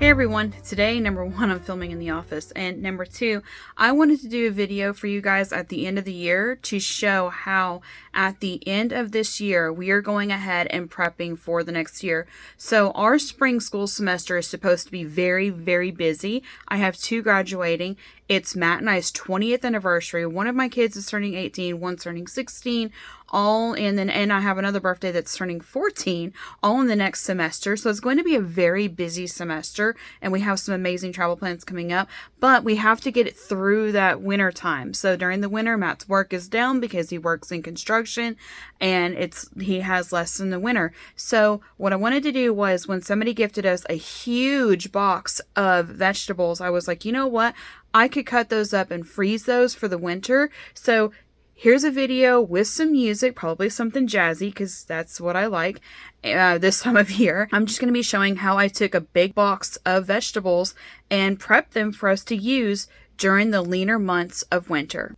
Hey everyone, today number one, I'm filming in the office, and number two, I wanted to do a video for you guys at the end of the year to show how at the end of this year we are going ahead and prepping for the next year. So our spring school semester is supposed to be very, very busy. I have two graduating. It's Matt and I's 20th anniversary. One of my kids is turning 18, one's turning 16, and I have another birthday that's turning 14, all in the next semester. So it's going to be a very busy semester, and we have some amazing travel plans coming up, but we have to get it through that winter time. So during the winter, Matt's work is down because he works in construction, and he has less in the winter. So what I wanted to do was, when somebody gifted us a huge box of vegetables, I was like, you know what? I could cut those up and freeze those for the winter. So here's a video with some music, probably something jazzy, because that's what I like this time of year. I'm just going to be showing how I took a big box of vegetables and prepped them for us to use during the leaner months of winter.